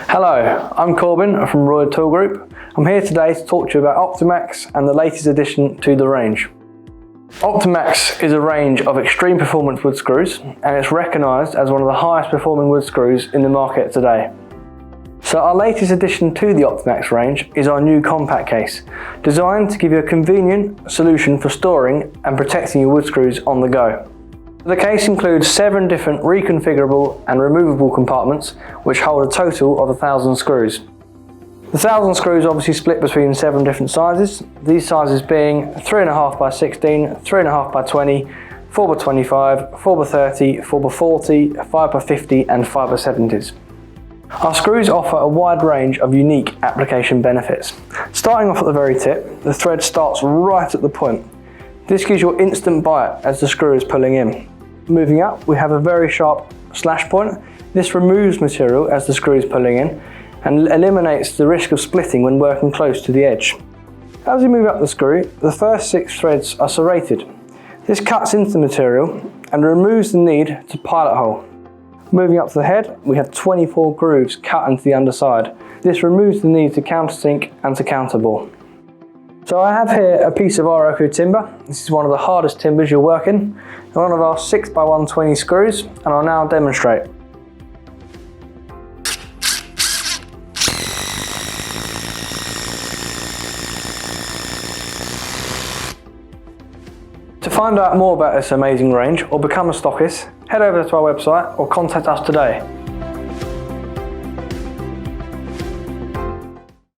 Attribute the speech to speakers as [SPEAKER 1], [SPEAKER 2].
[SPEAKER 1] Hello, I'm Corbin from Royal Tool Group. I'm here today to talk to you about Optimaxx and the latest addition to the range. Optimaxx is a range of extreme performance wood screws, and it's recognised as one of the highest performing wood screws in the market today. So our latest addition to the Optimaxx range is our new compact case, designed to give you a convenient solution for storing and protecting your wood screws on the go. The case includes 7 different reconfigurable and removable compartments which hold a total of 1,000 screws. The 1,000 screws obviously split between 7 different sizes, these sizes being 3.5 by 16, 3.5 by 20, 4 by 25, 4 by 30, 4 by 40, 5 by 50 and 5 by 70s. Our screws offer a wide range of unique application benefits. Starting off at the very tip, the thread starts right at the point. This gives you instant bite as the screw is pulling in. Moving up, we have a very sharp slash point. This removes material as the screw is pulling in and eliminates the risk of splitting when working close to the edge. As we move up the screw, the first 6 threads are serrated. This cuts into the material and removes the need to pilot hole. Moving up to the head, we have 24 grooves cut into the underside. This removes the need to countersink and to counterbore. So I have here a piece of Oroku timber. This is one of the hardest timbers you'll work in, and one of our 6 by 120 screws, and I'll now demonstrate. To find out more about this amazing range or become a stockist, head over to our website or contact us today.